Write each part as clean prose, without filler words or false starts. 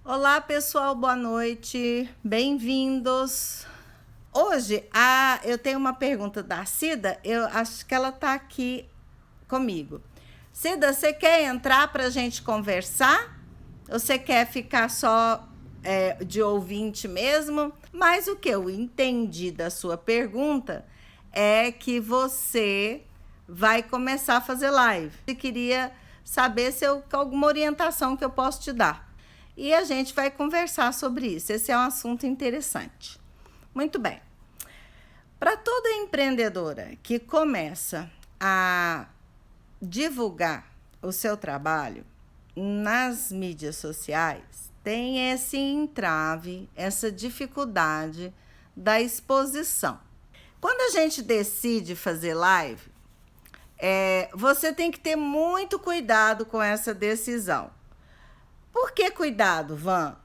Olá, pessoal, boa noite, bem-vindos. Hoje, eu tenho uma pergunta da Cida, eu acho que ela está aqui comigo. Cida, você quer entrar para a gente conversar? Ou você quer ficar só de ouvinte mesmo? Mas o que eu entendi da sua pergunta é que você vai começar a fazer live. Eu queria saber se alguma orientação que eu posso te dar. E a gente vai conversar sobre isso. Esse é um assunto interessante. Muito bem. Para toda empreendedora que começa a divulgar o seu trabalho nas mídias sociais, tem esse entrave, essa dificuldade da exposição. Quando a gente decide fazer live, você tem que ter muito cuidado com essa decisão. Por que cuidado, Van?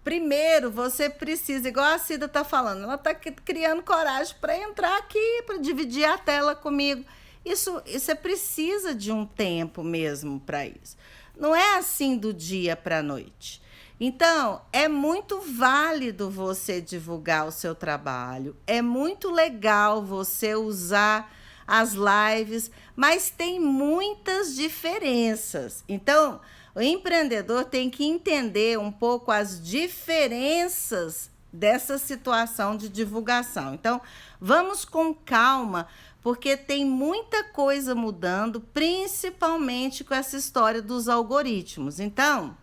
Primeiro você precisa, igual a Cida está falando, ela está criando coragem para entrar aqui, para dividir a tela comigo. Isso você precisa de um tempo mesmo para isso. Não é assim do dia para a noite. Então, é muito válido você divulgar o seu trabalho, é muito legal você usar as lives, mas tem muitas diferenças. Então, o empreendedor tem que entender um pouco as diferenças dessa situação de divulgação. Então, vamos com calma, porque tem muita coisa mudando, principalmente com essa história dos algoritmos. Então,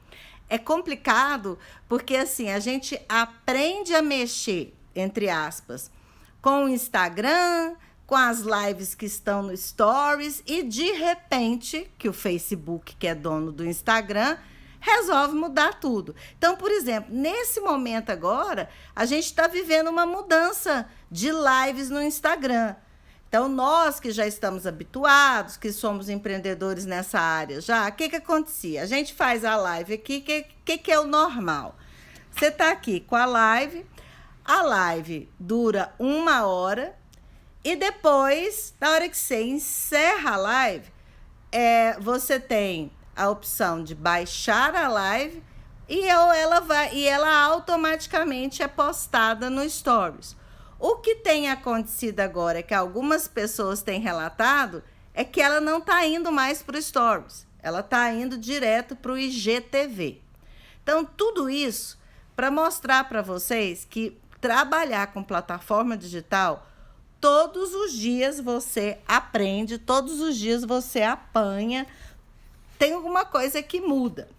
é complicado, porque assim, a gente aprende a mexer, entre aspas, com o Instagram, com as lives que estão no Stories e, de repente, que o Facebook, que é dono do Instagram, resolve mudar tudo. Então, por exemplo, nesse momento agora, a gente está vivendo uma mudança de lives no Instagram. Então, nós que já estamos habituados, que somos empreendedores nessa área já, o que acontecia? A gente faz a live aqui, que é o normal? Você está aqui com a live dura 1 hora, e depois, na hora que você encerra a live, você tem a opção de baixar a live e ela automaticamente é postada no Stories. O que tem acontecido agora, que algumas pessoas têm relatado, é que ela não está indo mais para o Stories. Ela está indo direto para o IGTV. Então, tudo isso para mostrar para vocês que trabalhar com plataforma digital, todos os dias você aprende, todos os dias você apanha, tem alguma coisa que muda.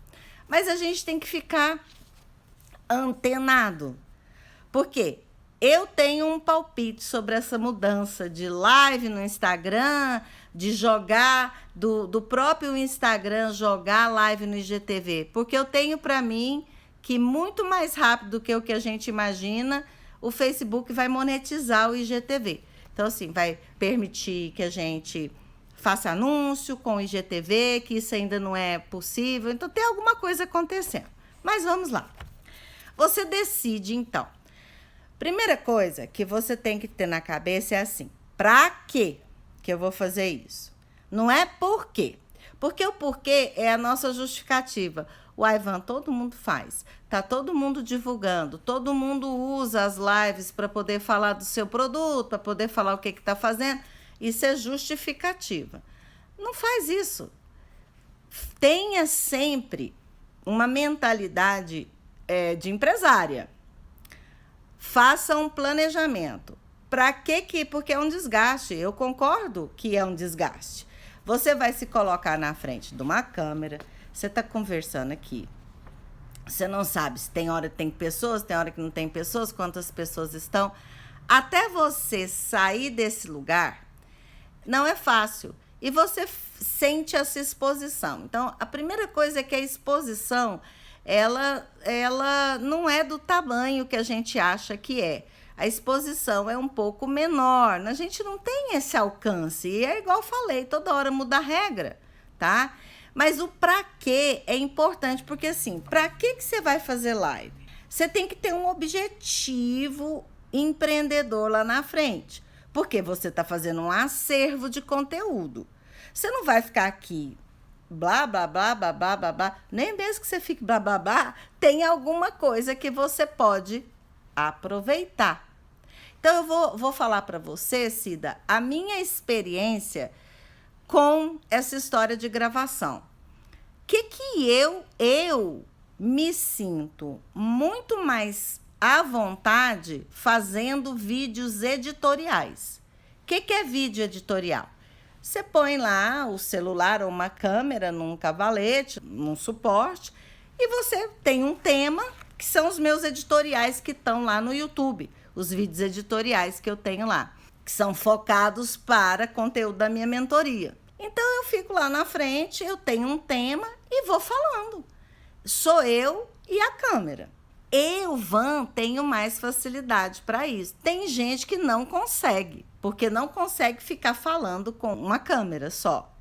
Mas a gente tem que ficar antenado. Por quê? Eu tenho um palpite sobre essa mudança de live no Instagram, de jogar, do próprio Instagram jogar live no IGTV. Porque eu tenho para mim que muito mais rápido do que o que a gente imagina, o Facebook vai monetizar o IGTV. Então, assim, vai permitir que a gente faça anúncio com o IGTV, que isso ainda não é possível. Então, tem alguma coisa acontecendo. Mas vamos lá. Você decide, então. Primeira coisa que você tem que ter na cabeça é assim: pra quê que eu vou fazer isso? Não é por quê. Porque o porquê é a nossa justificativa. O Ivan, todo mundo faz. Tá todo mundo divulgando, todo mundo usa as lives para poder falar do seu produto, para poder falar o que está fazendo. Isso é justificativa. Não faz isso. Tenha sempre uma mentalidade de empresária. Faça um planejamento. Para quê? Porque é um desgaste. Eu concordo que é um desgaste. Você vai se colocar na frente de uma câmera, você está conversando aqui. Você não sabe se tem hora que tem pessoas, tem hora que não tem pessoas, quantas pessoas estão. Até você sair desse lugar, não é fácil. E você sente essa exposição. Então, a primeira coisa é que a exposição, ela não é do tamanho que a gente acha que é. A exposição é um pouco menor. A gente não tem esse alcance. E é igual eu falei, toda hora muda a regra, tá? Mas o pra quê é importante, porque assim, pra que você vai fazer live? Você tem que ter um objetivo empreendedor lá na frente, porque você está fazendo um acervo de conteúdo. Você não vai ficar aqui blá, blá, blá, blá, blá, blá, blá. Nem mesmo que você fique blá, blá, blá, tem alguma coisa que você pode aproveitar. Então, eu vou falar para você, Cida, a minha experiência com essa história de gravação. O que eu me sinto muito mais à vontade fazendo vídeos editoriais. O que é vídeo editorial? Você põe lá o celular ou uma câmera num cavalete, num suporte, e você tem um tema, que são os meus editoriais que estão lá no YouTube, os vídeos editoriais que eu tenho lá, que são focados para conteúdo da minha mentoria. Então, eu fico lá na frente, eu tenho um tema e vou falando. Sou eu e a câmera. Eu, Van, tenho mais facilidade para isso. Tem gente que não consegue, porque não consegue ficar falando com uma câmera só.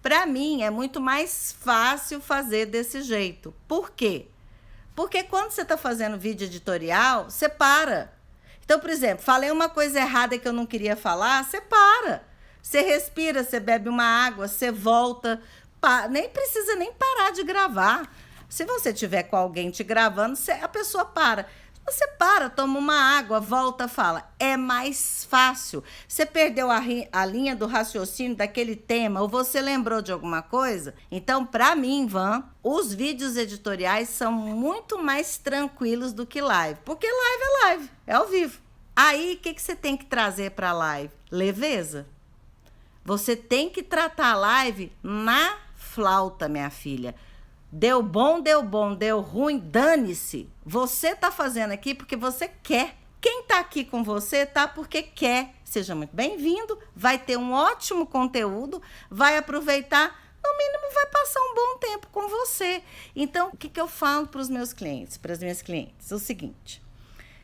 Para mim, é muito mais fácil fazer desse jeito. Por quê? Porque quando você está fazendo vídeo editorial, você para. Então, por exemplo, falei uma coisa errada que eu não queria falar, você para. Você respira, você bebe uma água, você volta. Nem precisa nem parar de gravar. Se você tiver com alguém te gravando, a pessoa para. Você para, toma uma água, volta, fala. É mais fácil. Você perdeu a linha do raciocínio daquele tema ou você lembrou de alguma coisa? Então, para mim, Van, os vídeos editoriais são muito mais tranquilos do que live. Porque live, é ao vivo. Aí, o que você tem que trazer para a live? Leveza. Você tem que tratar a live na flauta, minha filha. Deu bom, deu ruim, dane-se. Você tá fazendo aqui porque você quer. Quem tá aqui com você tá porque quer. Seja muito bem-vindo, vai ter um ótimo conteúdo, vai aproveitar, no mínimo vai passar um bom tempo com você. Então, o que eu falo para os meus clientes, para as minhas clientes? É o seguinte,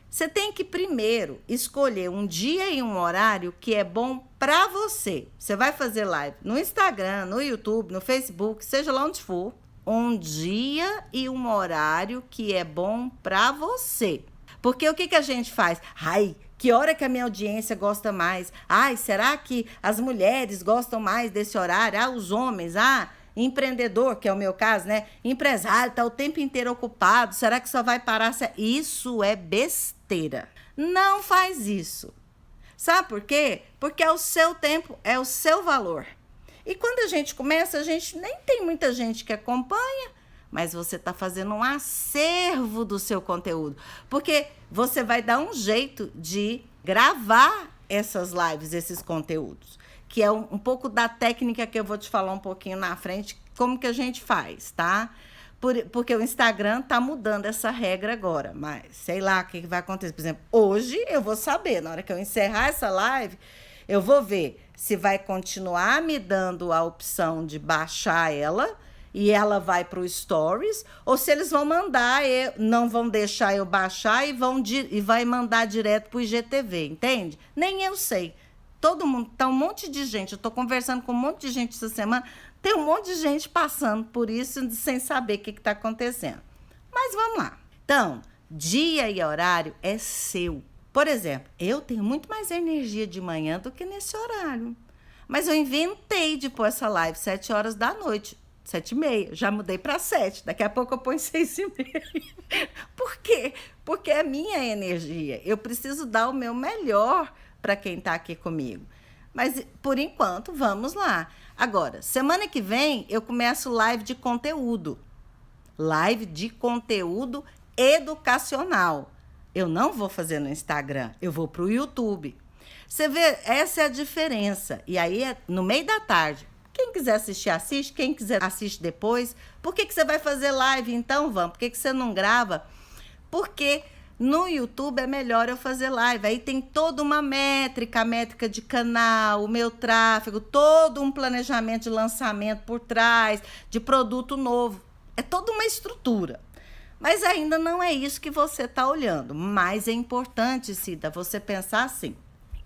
você tem que primeiro escolher um dia e um horário que é bom para você. Você vai fazer live no Instagram, no YouTube, no Facebook, seja lá onde for. Um dia e um horário que é bom para você. Porque o que a gente faz? Ai, que hora que a minha audiência gosta mais? Ai, será que as mulheres gostam mais desse horário? Ah, os homens, empreendedor, que é o meu caso, né? Empresário, tá o tempo inteiro ocupado. Será que só vai parar? Isso é besteira. Não faz isso. Sabe por quê? Porque é o seu tempo, é o seu valor. E quando a gente começa, a gente nem tem muita gente que acompanha, mas você está fazendo um acervo do seu conteúdo. Porque você vai dar um jeito de gravar essas lives, esses conteúdos. Que é um pouco da técnica que eu vou te falar um pouquinho na frente, como que a gente faz, tá? Porque o Instagram está mudando essa regra agora, mas sei lá o que vai acontecer. Por exemplo, hoje eu vou saber, na hora que eu encerrar essa live, eu vou ver se vai continuar me dando a opção de baixar ela e ela vai para o Stories, ou se eles vão mandar, não vão deixar eu baixar e vai mandar direto para o IGTV, entende? Nem eu sei. Todo mundo, tá um monte de gente, eu estou conversando com um monte de gente essa semana, tem um monte de gente passando por isso sem saber o que está acontecendo. Mas vamos lá. Então, dia e horário é seu. Por exemplo, eu tenho muito mais energia de manhã do que nesse horário. Mas eu inventei de pôr essa live 7 horas da noite, 7h30. Já mudei para 7. Daqui a pouco eu ponho 6h30. Por quê? Porque é minha energia. Eu preciso dar o meu melhor para quem está aqui comigo. Mas, por enquanto, vamos lá. Agora, semana que vem, eu começo live de conteúdo. Live de conteúdo educacional. Eu não vou fazer no Instagram, eu vou para o YouTube. Você vê, essa é a diferença. E aí, é no meio da tarde. Quem quiser assistir, assiste. Quem quiser, assiste depois. Por que você vai fazer live, então, Van? Por que você não grava? Porque no YouTube é melhor eu fazer live. Aí tem toda uma métrica, a métrica de canal, o meu tráfego, todo um planejamento de lançamento por trás, de produto novo. É toda uma estrutura. Mas ainda não é isso que você está olhando. Mas é importante, Cida, você pensar assim.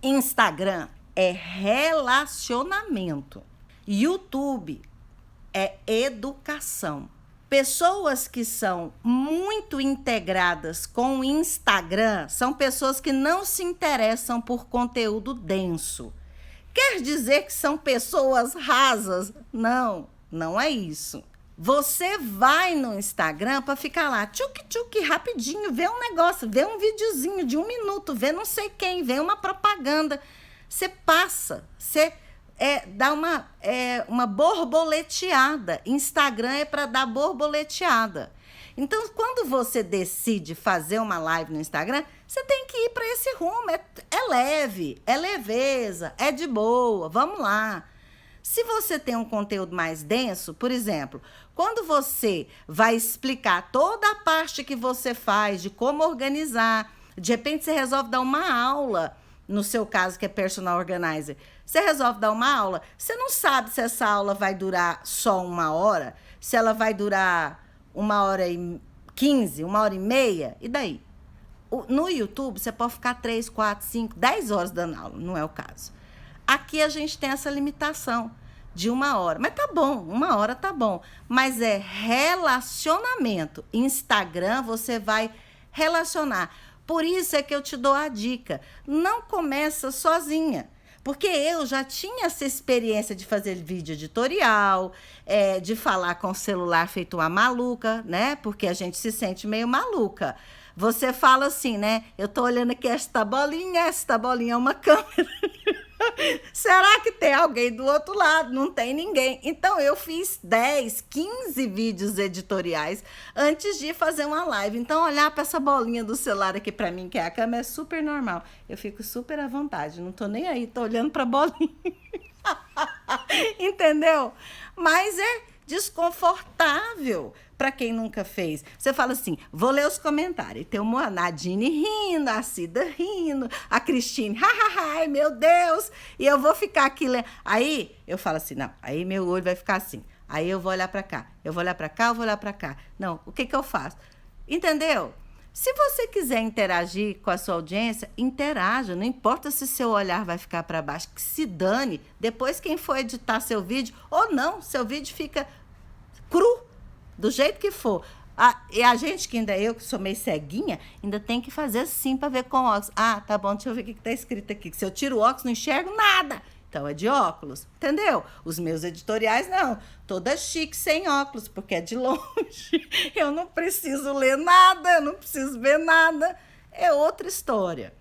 Instagram é relacionamento. YouTube é educação. Pessoas que são muito integradas com o Instagram são pessoas que não se interessam por conteúdo denso. Quer dizer que são pessoas rasas? Não. não é isso. Você vai no Instagram para ficar lá, tchuc-tchuc, rapidinho, vê um negócio, vê um videozinho de 1 minuto, vê não sei quem, vê uma propaganda. Você passa, você dá uma borboleteada. Instagram é para dar borboleteada. Então, quando você decide fazer uma live no Instagram, você tem que ir para esse rumo. É leve, é leveza, é de boa, vamos lá. Se você tem um conteúdo mais denso, por exemplo, quando você vai explicar toda a parte que você faz, de como organizar, de repente você resolve dar uma aula, no seu caso que é personal organizer, você resolve dar uma aula, você não sabe se essa aula vai durar só 1 hora, se ela vai durar 1h15, 1h30, e daí? No YouTube, você pode ficar 3, 4, 5, 10 horas dando aula, não é o caso. Aqui a gente tem essa limitação de 1 hora. Mas tá bom, 1 hora tá bom. Mas é relacionamento. Instagram, você vai relacionar. Por isso é que eu te dou a dica. Não começa sozinha. Porque eu já tinha essa experiência de fazer vídeo editorial, de falar com o celular feito uma maluca, né? Porque a gente se sente meio maluca. Você fala assim, né? Eu tô olhando aqui esta bolinha é uma câmera. Será que tem alguém do outro lado? Não tem ninguém. Então, eu fiz 10, 15 vídeos editoriais antes de fazer uma live. Então, olhar para essa bolinha do celular aqui para mim, que é a câmera, é super normal. Eu fico super à vontade, não tô nem aí, tô olhando para a bolinha. Entendeu? Mas é desconfortável para quem nunca fez. Você fala assim, vou ler os comentários. Tem uma Nadine rindo, a Cida rindo, a Cristine, ai meu Deus, e eu vou ficar aqui lendo. Aí eu falo assim, não, aí meu olho vai ficar assim. Aí eu vou olhar para cá, eu vou olhar para cá, eu vou olhar para cá. Não, o que eu faço? Entendeu? Se você quiser interagir com a sua audiência, interaja. Não importa se seu olhar vai ficar para baixo, que se dane. Depois quem for editar seu vídeo, ou não, seu vídeo fica cru, do jeito que for. E a gente, que ainda eu, que sou meio ceguinha, ainda tem que fazer assim para ver com óculos. Ah, tá bom, deixa eu ver o que está escrito aqui. Que se eu tiro o óculos, não enxergo nada. Então, é de óculos, entendeu? Os meus editoriais, não. Toda chique, sem óculos, porque é de longe. Eu não preciso ler nada, eu não preciso ver nada. É outra história.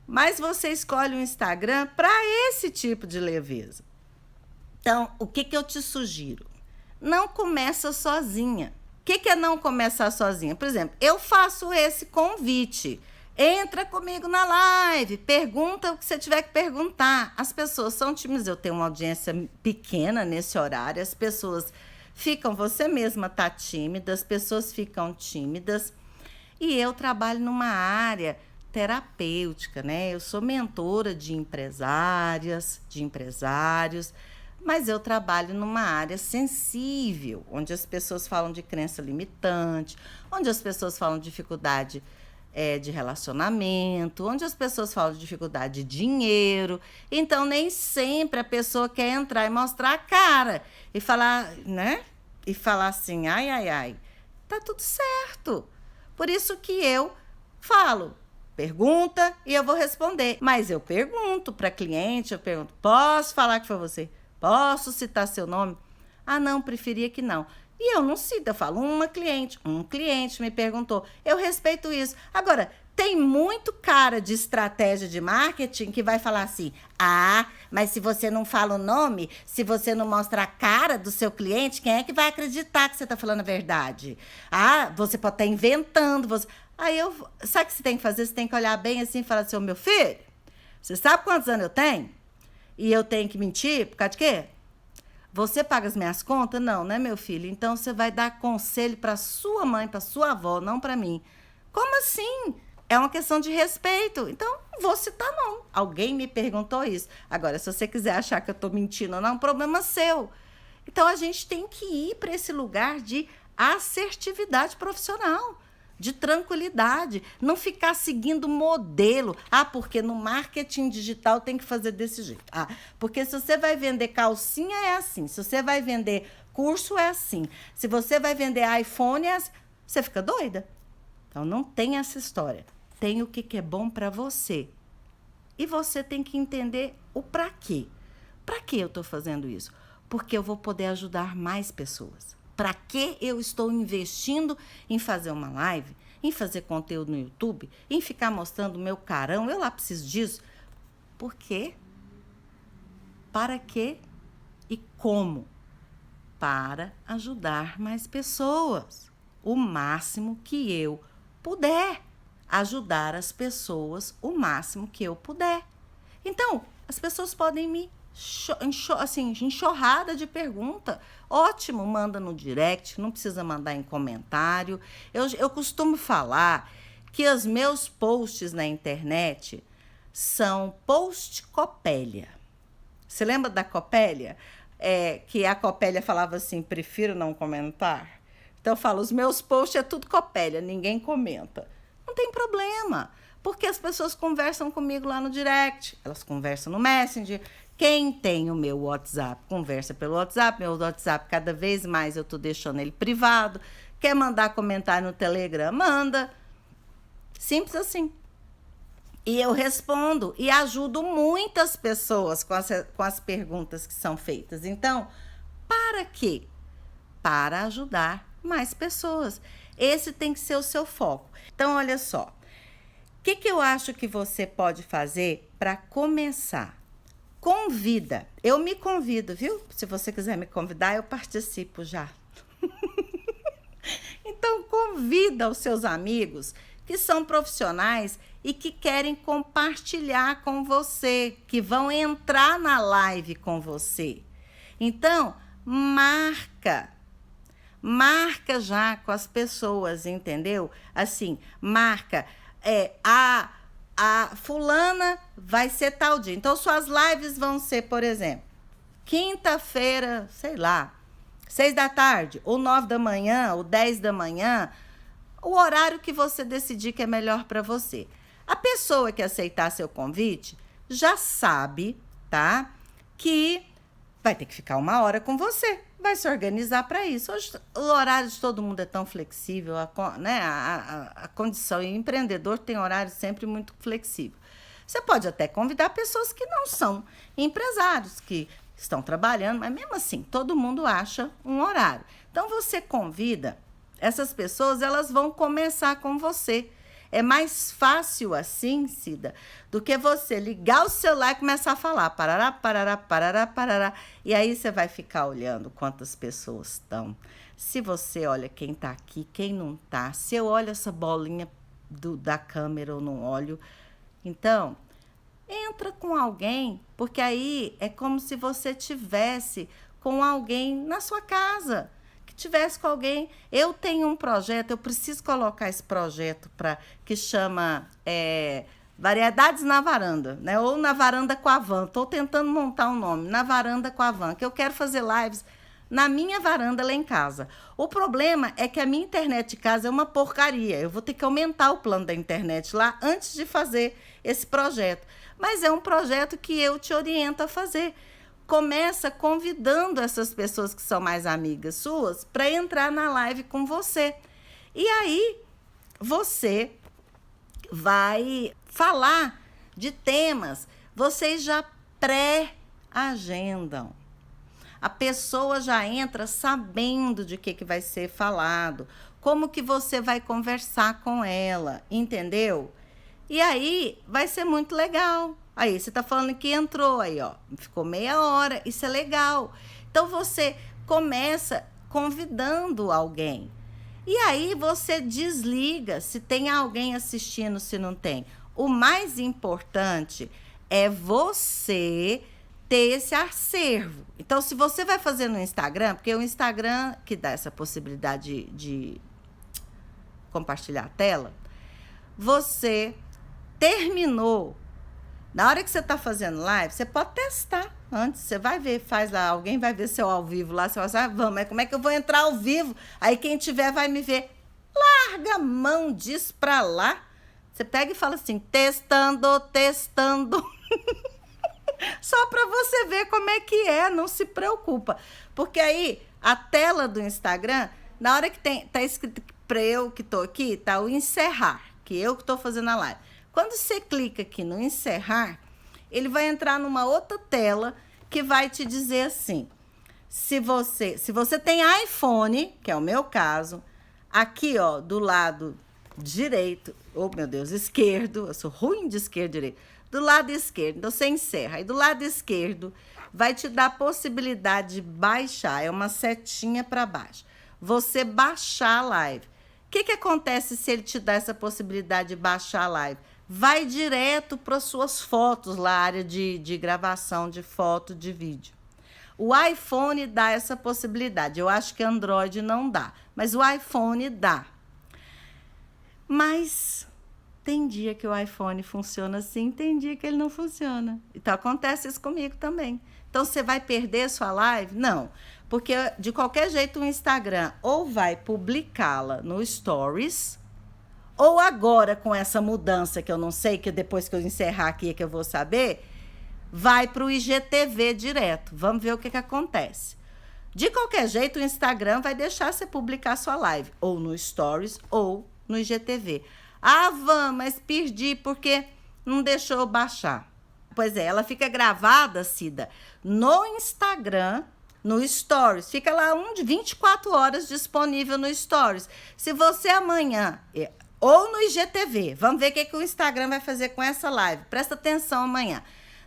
Mas você escolhe o Instagram para esse tipo de leveza. Então, o que eu te sugiro? Não começa sozinha. O que é não começar sozinha? Por exemplo, eu faço esse convite. Entra comigo na live, pergunta o que você tiver que perguntar. As pessoas são tímidas, eu tenho uma audiência pequena nesse horário, as pessoas ficam, você mesma está tímida, as pessoas ficam tímidas. E eu trabalho numa área terapêutica, né? Eu sou mentora de empresárias, de empresários, mas eu trabalho numa área sensível, onde as pessoas falam de crença limitante, onde as pessoas falam de dificuldade de relacionamento, onde as pessoas falam de dificuldade de dinheiro. Então, nem sempre a pessoa quer entrar e mostrar a cara e falar, né? E falar assim, ai, tá tudo certo. Por isso que eu falo, pergunta e eu vou responder. Mas eu pergunto para cliente, eu pergunto, posso falar que foi você? Posso citar seu nome? Ah, não, preferia que não. E eu não cito, eu falo um cliente me perguntou. Eu respeito isso. Agora, tem muito cara de estratégia de marketing que vai falar assim, mas se você não fala o nome, se você não mostra a cara do seu cliente, quem é que vai acreditar que você está falando a verdade? Você pode estar inventando. Aí sabe o que você tem que fazer? Você tem que olhar bem assim e falar assim, meu filho, você sabe quantos anos eu tenho? E eu tenho que mentir por causa de quê? Você paga as minhas contas? Não, né, meu filho? Então, você vai dar conselho para sua mãe, para sua avó, não para mim. Como assim? É uma questão de respeito. Então, não vou citar, não. Alguém me perguntou isso. Agora, se você quiser achar que eu estou mentindo ou não, é um problema seu. Então, a gente tem que ir para esse lugar de assertividade profissional, de tranquilidade, não ficar seguindo modelo. Porque no marketing digital tem que fazer desse jeito. Porque se você vai vender calcinha, é assim. Se você vai vender curso, é assim. Se você vai vender iPhone, é assim. Você fica doida. Então, não tem essa história. Tem o que é bom para você. E você tem que entender o para quê. Para que eu estou fazendo isso? Porque eu vou poder ajudar mais pessoas. Para que eu estou investindo em fazer uma live, em fazer conteúdo no YouTube, em ficar mostrando o meu carão? Eu lá preciso disso. Por quê? Para quê e como? Para ajudar mais pessoas. O máximo que eu puder. Ajudar as pessoas o máximo que eu puder. Então, as pessoas podem me enxurrada de pergunta. Ótimo, manda no direct, não precisa mandar em comentário. Eu costumo falar que os meus posts na internet são post-Copélia. Você lembra da Copélia? Que a Copélia falava assim, prefiro não comentar. Então eu falo, os meus posts é tudo Copélia, ninguém comenta. Não tem problema, porque as pessoas conversam comigo lá no direct, elas conversam no Messenger. Quem tem o meu WhatsApp, conversa pelo WhatsApp. Meu WhatsApp, cada vez mais eu estou deixando ele privado. Quer mandar comentário no Telegram? Manda. Simples assim. E eu respondo e ajudo muitas pessoas com as perguntas que são feitas. Então, para quê? Para ajudar mais pessoas. Esse tem que ser o seu foco. Então, olha só. O que eu acho que você pode fazer para começar? Convida. Eu me convido, viu? Se você quiser me convidar, eu participo já. Então, convida os seus amigos que são profissionais e que querem compartilhar com você, que vão entrar na live com você. Então, marca já com as pessoas, entendeu? Assim, marca, a fulana vai ser tal dia. Então, suas lives vão ser, por exemplo, quinta-feira, sei lá, 6 da tarde, ou 9 da manhã, ou 10 da manhã, o horário que você decidir que é melhor para você. A pessoa que aceitar seu convite já sabe, tá? Que vai ter que ficar 1 hora com você. Vai se organizar para isso. Hoje, o horário de todo mundo é tão flexível, né? A condição. E o empreendedor tem horário sempre muito flexível. Você pode até convidar pessoas que não são empresários, que estão trabalhando, mas mesmo assim, todo mundo acha um horário. Então, você convida essas pessoas, elas vão começar com você. É mais fácil assim, Cida, do que você ligar o celular e começar a falar. Parará, parará, parará, parará. E aí você vai ficar olhando quantas pessoas estão. Se você olha quem está aqui, quem não está. Se eu olho essa bolinha da câmera ou não olho. Então, entra com alguém, porque aí é como se você tivesse com alguém na sua casa. Tivesse com alguém, eu tenho um projeto, eu preciso colocar esse projeto que chama Variedades na Varanda, né? Ou Na Varanda com a Van. Estou tentando montar um nome, Na Varanda com a Van, que eu quero fazer lives na minha varanda lá em casa. O problema é que a minha internet de casa é uma porcaria. Eu vou ter que aumentar o plano da internet lá antes de fazer esse projeto. Mas é um projeto que eu te oriento a fazer. Começa convidando essas pessoas que são mais amigas suas para entrar na live com você. E aí, você vai falar de temas, vocês já pré-agendam. A pessoa já entra sabendo de que vai ser falado, como que você vai conversar com ela, entendeu? E aí, vai ser muito legal. Aí, você está falando que entrou aí, ó, ficou meia hora, isso é legal. Então, você começa convidando alguém. E aí, você desliga se tem alguém assistindo, se não tem. O mais importante é você ter esse acervo. Então, se você vai fazer no Instagram, porque o Instagram que dá essa possibilidade de compartilhar a tela, você terminou. Na hora que você está fazendo live, você pode testar antes. Você vai ver, faz lá, alguém vai ver seu ao vivo lá. Você vai falar, vamos, mas como é que eu vou entrar ao vivo? Aí quem tiver vai me ver. Larga a mão, diz pra lá. Você pega e fala assim, testando. Só para você ver como é que é, não se preocupa. Porque aí, a tela do Instagram, na hora que tá escrito para eu que estou aqui, tá o encerrar, que eu que estou fazendo a live. Quando você clica aqui no encerrar, ele vai entrar numa outra tela que vai te dizer assim, Se você tem iPhone, que é o meu caso, aqui, ó, do lado direito, oh meu Deus, esquerdo, eu sou ruim de esquerda e direito, do lado esquerdo, então você encerra, aí do lado esquerdo vai te dar a possibilidade de baixar, é uma setinha para baixo, você baixar a live. O que acontece se ele te dá essa possibilidade de baixar a live? Vai direto para as suas fotos lá, área de gravação de foto, de vídeo. O iPhone dá essa possibilidade. Eu acho que Android não dá, mas o iPhone dá. Mas tem dia que o iPhone funciona assim, tem dia que ele não funciona. Então acontece isso comigo também. Então você vai perder sua live? Não, porque de qualquer jeito o Instagram ou vai publicá-la no Stories, ou agora com essa mudança que eu não sei, que depois que eu encerrar aqui é que eu vou saber, vai para o IGTV direto. Vamos ver o que acontece. De qualquer jeito, o Instagram vai deixar você publicar sua live, ou no Stories, ou no IGTV. Ah, Van, mas perdi porque não deixou eu baixar. Pois é, ela fica gravada, Cida, no Instagram, no Stories. Fica lá 24 horas disponível no Stories. Se você amanhã... ou no IGTV, vamos ver o que o Instagram vai fazer com essa live. Presta atenção amanhã.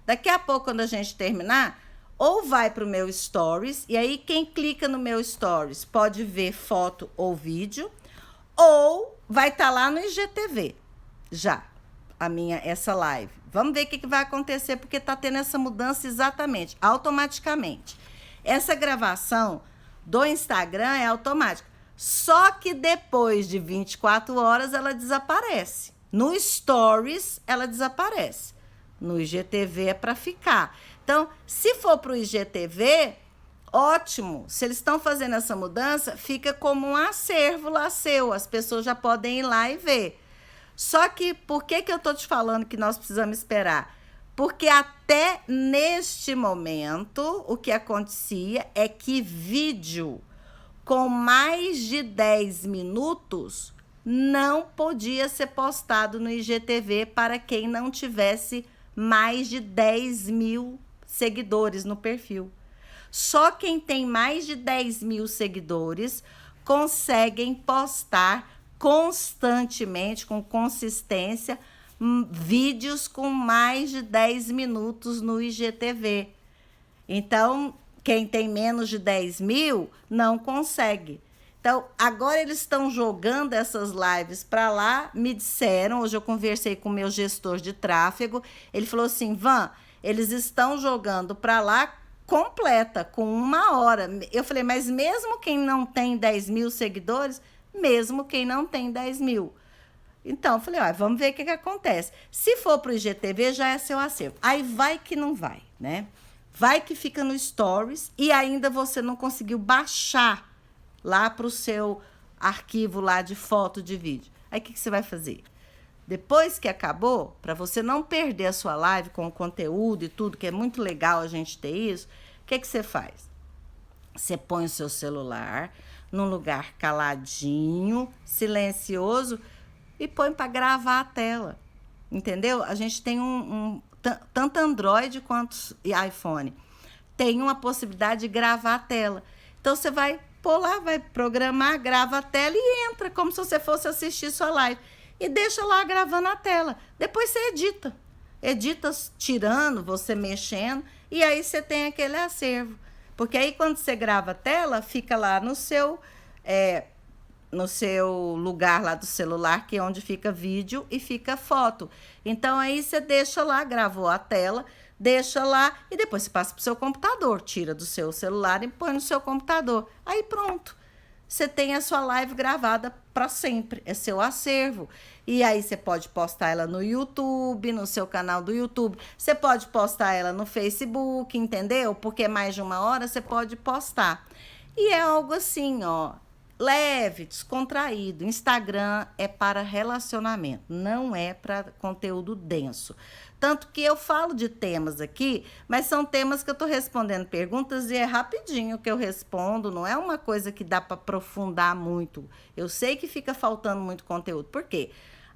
Daqui a pouco, quando a gente terminar, ou vai para o meu Stories, e aí quem clica no meu Stories pode ver foto ou vídeo, ou vai estar lá no IGTV, já, essa live. Vamos ver o que vai acontecer, porque está tendo essa mudança exatamente, automaticamente. Essa gravação do Instagram é automática, só que depois de 24 horas ela desaparece. No Stories, ela desaparece. No IGTV é para ficar. Então, se for para o IGTV, ótimo. Se eles estão fazendo essa mudança, fica como um acervo lá seu. As pessoas já podem ir lá e ver. Só que, por que eu estou te falando que nós precisamos esperar? Porque até neste momento, o que acontecia é que vídeo com mais de 10 minutos não podia ser postado no IGTV para quem não tivesse mais de 10 mil seguidores no perfil. Só quem tem mais de 10 mil seguidores conseguem postar constantemente, com consistência, vídeos com mais de 10 minutos no IGTV. Então, quem tem menos de 10 mil não consegue. Então, agora eles estão jogando essas lives para lá, me disseram, hoje eu conversei com o meu gestor de tráfego, ele falou assim, Van, eles estão jogando para lá completa, com 1 hora. Eu falei, mas mesmo quem não tem 10 mil seguidores, mesmo quem não tem 10 mil. Então, eu falei, ó, vamos ver o que acontece. Se for para o IGTV, já é seu acervo. Aí vai que não vai, né? Vai que fica no Stories e ainda você não conseguiu baixar lá para o seu arquivo lá de foto, de vídeo. Aí o que você vai fazer? Depois que acabou, para você não perder a sua live com o conteúdo e tudo, que é muito legal a gente ter isso, o que você faz? Você põe o seu celular num lugar caladinho, silencioso e põe para gravar a tela, entendeu? A gente tem tanto Android quanto iPhone, tem uma possibilidade de gravar a tela. Então, você vai pôr lá, vai programar, grava a tela e entra, como se você fosse assistir sua live. E deixa lá gravando a tela. Depois você edita. Edita tirando, você mexendo, e aí você tem aquele acervo. Porque aí, quando você grava a tela, fica lá no seu lugar lá do celular, que é onde fica vídeo e fica foto. Então, aí você deixa lá, gravou a tela, deixa lá e depois você passa para o seu computador, tira do seu celular e põe no seu computador. Aí pronto, você tem a sua live gravada para sempre, é seu acervo. E aí você pode postar ela no YouTube, no seu canal do YouTube, você pode postar ela no Facebook, entendeu? Porque mais de 1 hora você pode postar. E é algo assim, ó, leve, descontraído. Instagram é para relacionamento, não é para conteúdo denso. Tanto que eu falo de temas aqui, mas são temas que eu estou respondendo perguntas e é rapidinho que eu respondo, não é uma coisa que dá para aprofundar muito. Eu sei que fica faltando muito conteúdo. Por quê?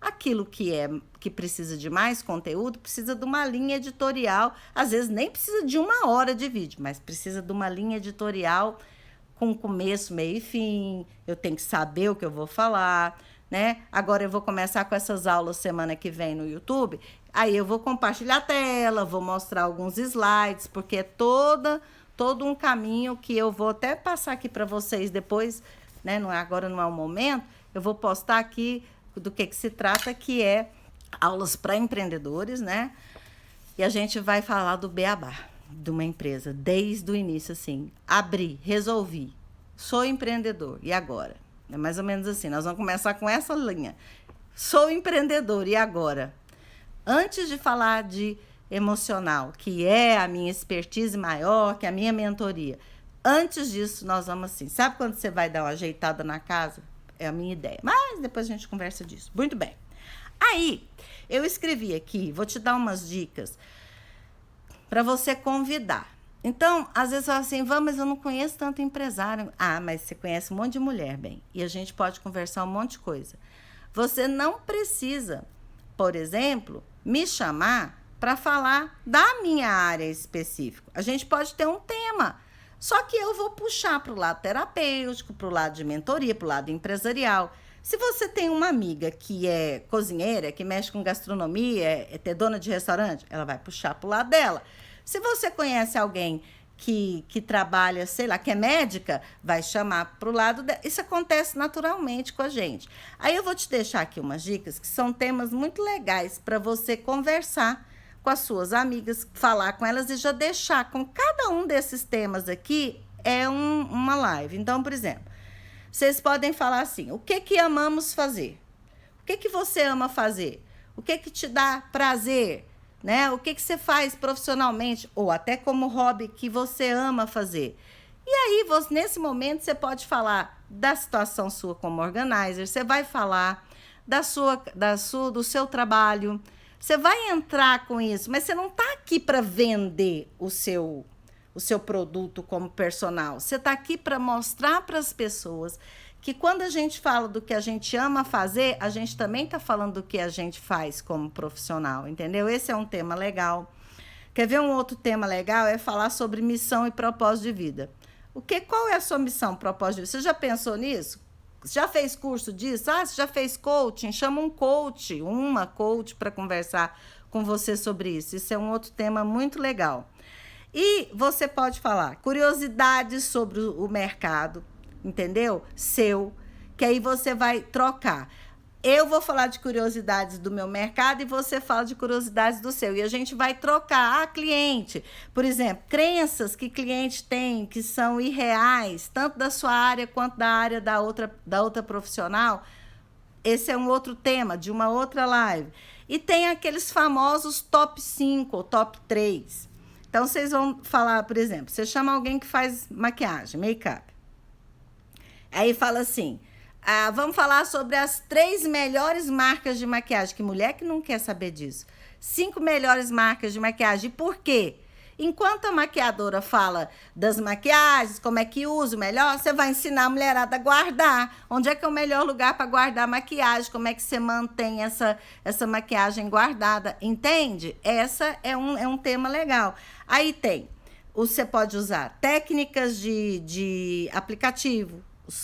Aquilo que precisa de mais conteúdo, precisa de uma linha editorial. Às vezes nem precisa de 1 hora de vídeo, mas precisa de uma linha editorial com começo, meio e fim. Eu tenho que saber o que eu vou falar, né? Agora eu vou começar com essas aulas semana que vem no YouTube. Aí eu vou compartilhar a tela, vou mostrar alguns slides, porque é todo um caminho que eu vou até passar aqui para vocês depois, né? Agora não é o momento. Eu vou postar aqui do que se trata, que é aulas para empreendedores, né? E a gente vai falar do beabá de uma empresa, desde o início, assim. Abri, resolvi, sou empreendedor, e agora? É mais ou menos assim, nós vamos começar com essa linha. Sou empreendedor, e agora? Antes de falar de emocional, que é a minha expertise maior, que é a minha mentoria, antes disso, nós vamos assim, sabe quando você vai dar uma ajeitada na casa? É a minha ideia. Mas depois a gente conversa disso. Muito bem. Aí, eu escrevi aqui, vou te dar umas dicas para você convidar. Então, às vezes fala assim, mas eu não conheço tanto empresário. Ah, mas você conhece um monte de mulher, bem. E a gente pode conversar um monte de coisa. Você não precisa, por exemplo, me chamar para falar da minha área específica. A gente pode ter um tema. Só que eu vou puxar para o lado terapêutico, para o lado de mentoria, para o lado empresarial. Se você tem uma amiga que é cozinheira, que mexe com gastronomia, é dona de restaurante, ela vai puxar para o lado dela. Se você conhece alguém que trabalha, sei lá, que é médica, vai chamar para o lado dela. Isso acontece naturalmente com a gente. Aí eu vou te deixar aqui umas dicas que são temas muito legais para você conversar com as suas amigas, falar com elas e já deixar com cada um desses temas aqui uma live. Então, por exemplo, vocês podem falar assim, o que amamos fazer? O que você ama fazer? O que te dá prazer? Né? O que você faz profissionalmente ou até como hobby que você ama fazer? E aí, nesse momento, você pode falar da situação sua como organizer, você vai falar do seu trabalho. Você vai entrar com isso, mas você não está aqui para vender o seu produto como personal. Você está aqui para mostrar para as pessoas que quando a gente fala do que a gente ama fazer, a gente também está falando do que a gente faz como profissional, entendeu? Esse é um tema legal. Quer ver um outro tema legal? É falar sobre missão e propósito de vida. Qual é a sua missão, propósito de vida? Você já pensou nisso? Já fez curso disso? Você já fez coaching? Chama um coach, uma coach para conversar com você sobre isso. Isso é um outro tema muito legal. E você pode falar curiosidades sobre o mercado, entendeu? Que aí você vai trocar. Eu vou falar de curiosidades do meu mercado e você fala de curiosidades do seu. E a gente vai trocar. Cliente, por exemplo, crenças que cliente tem que são irreais, tanto da sua área quanto da área da outra profissional. Esse é um outro tema de uma outra live. E tem aqueles famosos top 5 ou top 3. Então, vocês vão falar, por exemplo, você chama alguém que faz maquiagem, make-up. Aí fala assim... vamos falar sobre as 3 melhores marcas de maquiagem. Que mulher que não quer saber disso? 5 melhores marcas de maquiagem. E por quê? Enquanto a maquiadora fala das maquiagens, como é que usa o melhor, você vai ensinar a mulherada a guardar. Onde é que é o melhor lugar para guardar maquiagem? Como é que você mantém essa maquiagem guardada? Entende? Essa é um tema legal. Aí você pode usar técnicas de aplicativo.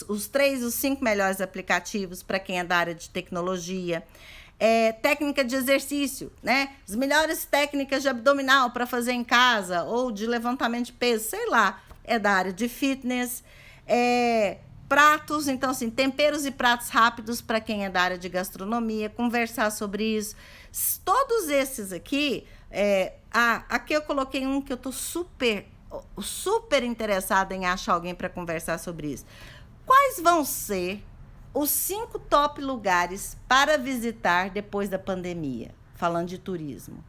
Os 5 melhores aplicativos para quem é da área de tecnologia. Técnica de exercício, né? As melhores técnicas de abdominal para fazer em casa ou de levantamento de peso, sei lá, é da área de fitness. Pratos, então assim, temperos e pratos rápidos para quem é da área de gastronomia, conversar sobre isso. Todos esses aqui, aqui eu coloquei um que eu tô super interessada em achar alguém para conversar sobre isso. Quais vão ser os 5 top lugares para visitar depois da pandemia? Falando de turismo.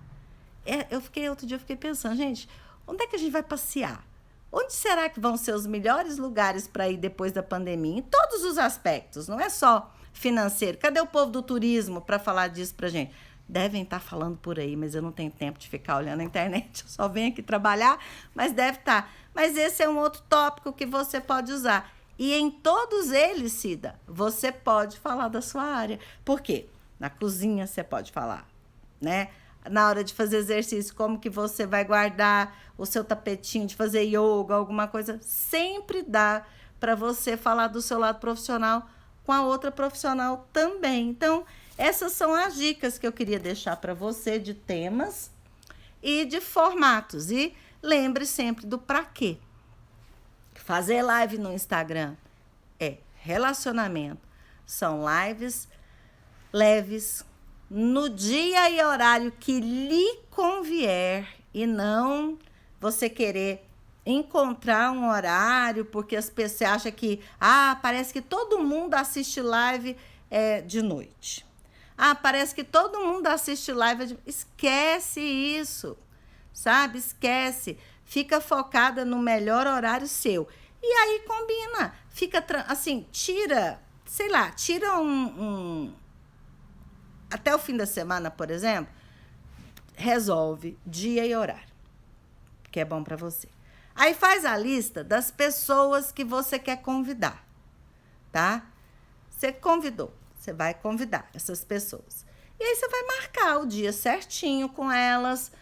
Outro dia eu fiquei pensando, gente, onde é que a gente vai passear? Onde será que vão ser os melhores lugares para ir depois da pandemia? Em todos os aspectos, não é só financeiro. Cadê o povo do turismo para falar disso pra gente? Devem estar falando por aí, mas eu não tenho tempo de ficar olhando a internet. Eu só venho aqui trabalhar, mas deve estar. Mas esse é um outro tópico que você pode usar. E em todos eles, Cida, você pode falar da sua área. Por quê? Na cozinha você pode falar, né? Na hora de fazer exercício, como que você vai guardar o seu tapetinho de fazer yoga, alguma coisa. Sempre dá para você falar do seu lado profissional com a outra profissional também. Então, essas são as dicas que eu queria deixar para você de temas e de formatos. E lembre sempre do para quê. Fazer live no Instagram é relacionamento. São lives leves, no dia e horário que lhe convier, e não você querer encontrar um horário porque as pessoas acham que parece que todo mundo assiste live de noite. Parece que todo mundo assiste live Esquece isso, sabe? Esquece. Fica focada no melhor horário seu. E aí combina. Fica assim, tira até o fim da semana, por exemplo, resolve dia e horário, que é bom para você. Aí faz a lista das pessoas que você quer convidar, tá? Você convidou, você vai convidar essas pessoas. E aí você vai marcar o dia certinho com elas,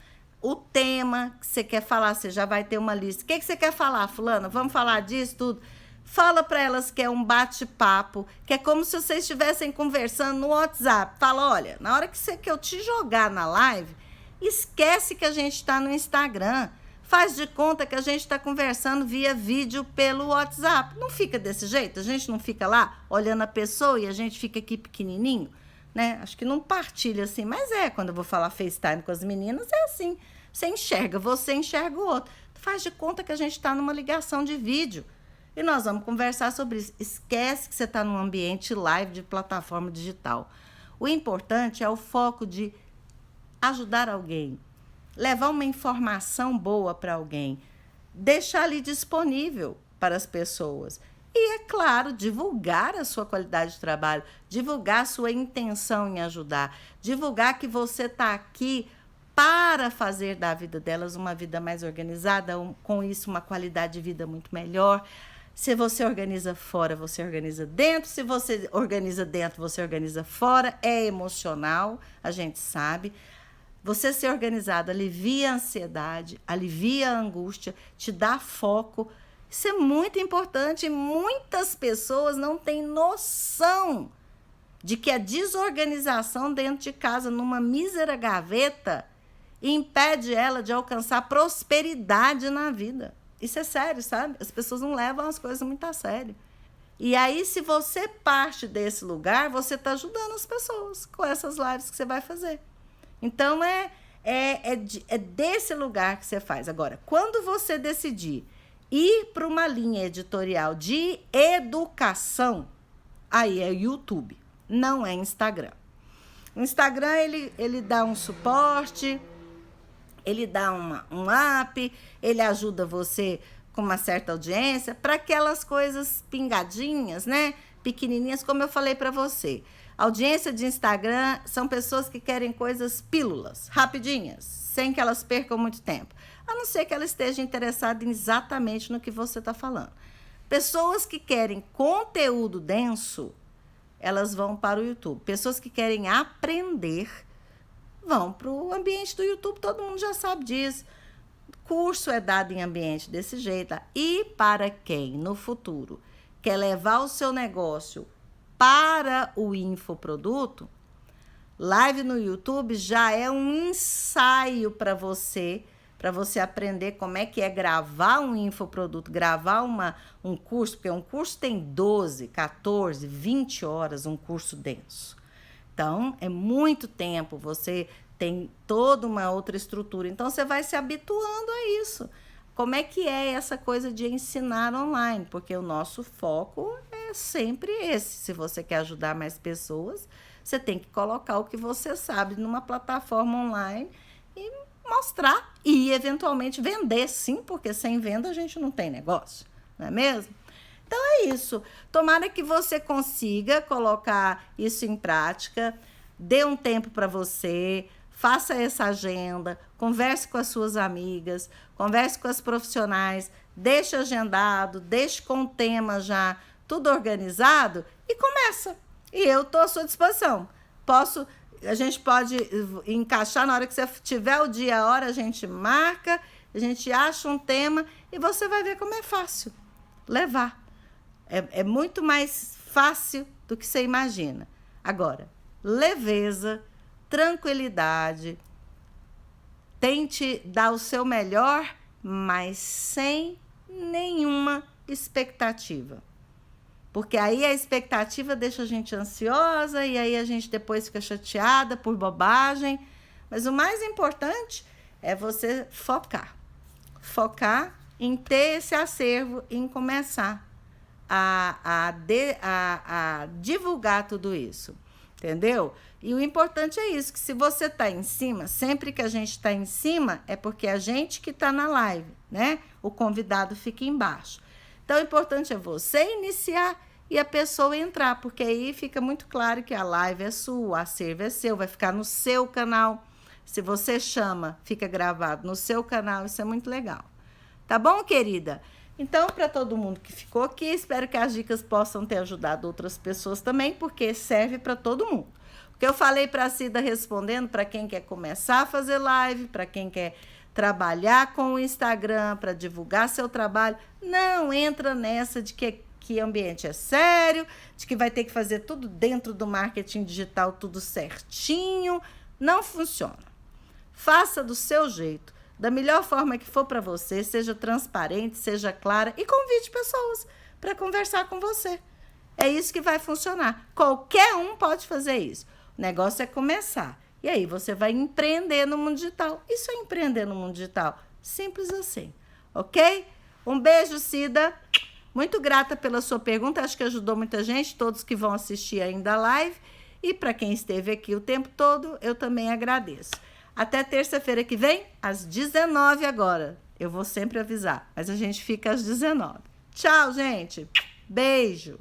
o tema que você quer falar, você já vai ter uma lista. O que você quer falar, fulana? Vamos falar disso, tudo? Fala para elas que é um bate-papo, que é como se vocês estivessem conversando no WhatsApp. Fala, olha, na hora que eu te jogar na live, esquece que a gente está no Instagram. Faz de conta que a gente está conversando via vídeo pelo WhatsApp. Não fica desse jeito? A gente não fica lá olhando a pessoa e a gente fica aqui pequenininho, né? Acho que não partilha assim, mas quando eu vou falar FaceTime com as meninas, é assim. Você enxerga o outro. Faz de conta que a gente está numa ligação de vídeo. E nós vamos conversar sobre isso. Esquece que você está num ambiente live de plataforma digital. O importante é o foco de ajudar alguém, levar uma informação boa para alguém, deixar ali disponível para as pessoas. E, é claro, divulgar a sua qualidade de trabalho, divulgar a sua intenção em ajudar, divulgar que você está aqui para fazer da vida delas uma vida mais organizada, com isso uma qualidade de vida muito melhor. Se você organiza fora, você organiza dentro. Se você organiza dentro, você organiza fora. É emocional, a gente sabe. Você ser organizado alivia a ansiedade, alivia a angústia, te dá foco. Isso é muito importante. Muitas pessoas não têm noção de que a desorganização dentro de casa, numa mísera gaveta, impede ela de alcançar prosperidade na vida. Isso é sério, sabe? As pessoas não levam as coisas muito a sério. E aí, se você parte desse lugar, você está ajudando as pessoas com essas lives que você vai fazer. Então, é desse lugar que você faz. Agora, quando você decidir ir para uma linha editorial de educação, aí é YouTube, não é Instagram. O Instagram, ele dá um suporte, ele dá um up, ele ajuda você com uma certa audiência, para aquelas coisas pingadinhas, né? Pequenininhas, como eu falei para você. A audiência de Instagram são pessoas que querem coisas pílulas, rapidinhas, sem que elas percam muito tempo. A não ser que ela esteja interessada exatamente no que você está falando. Pessoas que querem conteúdo denso, elas vão para o YouTube. Pessoas que querem aprender, vão para o ambiente do YouTube. Todo mundo já sabe disso. Curso é dado em ambiente desse jeito. E para quem, no futuro, quer levar o seu negócio para o infoproduto, live no YouTube já é um ensaio para você aprender como é que é gravar um infoproduto, gravar um curso, porque um curso tem 12, 14, 20 horas, um curso denso. Então, é muito tempo, você tem toda uma outra estrutura. Então, você vai se habituando a isso. Como é que é essa coisa de ensinar online? Porque o nosso foco é sempre esse. Se você quer ajudar mais pessoas, você tem que colocar o que você sabe numa plataforma online e mostrar e, eventualmente, vender, sim, porque sem venda a gente não tem negócio, não é mesmo? Então, é isso. Tomara que você consiga colocar isso em prática, dê um tempo para você, faça essa agenda, converse com as suas amigas, converse com as profissionais, deixe agendado, deixe com o tema já tudo organizado e começa. E eu estou à sua disposição. A gente pode encaixar na hora que você tiver o dia, a hora, a gente marca, a gente acha um tema e você vai ver como é fácil levar. É muito mais fácil do que você imagina. Agora, leveza, tranquilidade, tente dar o seu melhor, mas sem nenhuma expectativa. Porque aí a expectativa deixa a gente ansiosa e aí a gente depois fica chateada por bobagem. Mas o mais importante é você focar. Focar em ter esse acervo, em começar a divulgar tudo isso. Entendeu? E o importante é isso, que se você está em cima, sempre que a gente está em cima, é porque a gente que está na live, né? O convidado fica embaixo. Então, o importante é você iniciar e a pessoa entrar, porque aí fica muito claro que a live é sua, o acervo é seu, vai ficar no seu canal. Se você chama, fica gravado no seu canal, isso é muito legal. Tá bom, querida? Então, para todo mundo que ficou aqui, espero que as dicas possam ter ajudado outras pessoas também, porque serve para todo mundo. O que eu falei para a Cida respondendo, para quem quer começar a fazer live, para quem quer trabalhar com o Instagram, para divulgar seu trabalho, não entra nessa de que ambiente é sério, de que vai ter que fazer tudo dentro do marketing digital, tudo certinho. Não funciona. Faça do seu jeito, da melhor forma que for para você, seja transparente, seja clara e convide pessoas para conversar com você. É isso que vai funcionar. Qualquer um pode fazer isso. O negócio é começar. E aí você vai empreender no mundo digital. Isso é empreender no mundo digital. Simples assim. Ok? Um beijo, Cida. Muito grata pela sua pergunta. Acho que ajudou muita gente, todos que vão assistir ainda a live. E para quem esteve aqui o tempo todo, eu também agradeço. Até terça-feira que vem, às 19 agora. Eu vou sempre avisar, mas a gente fica às 19. Tchau, gente. Beijo.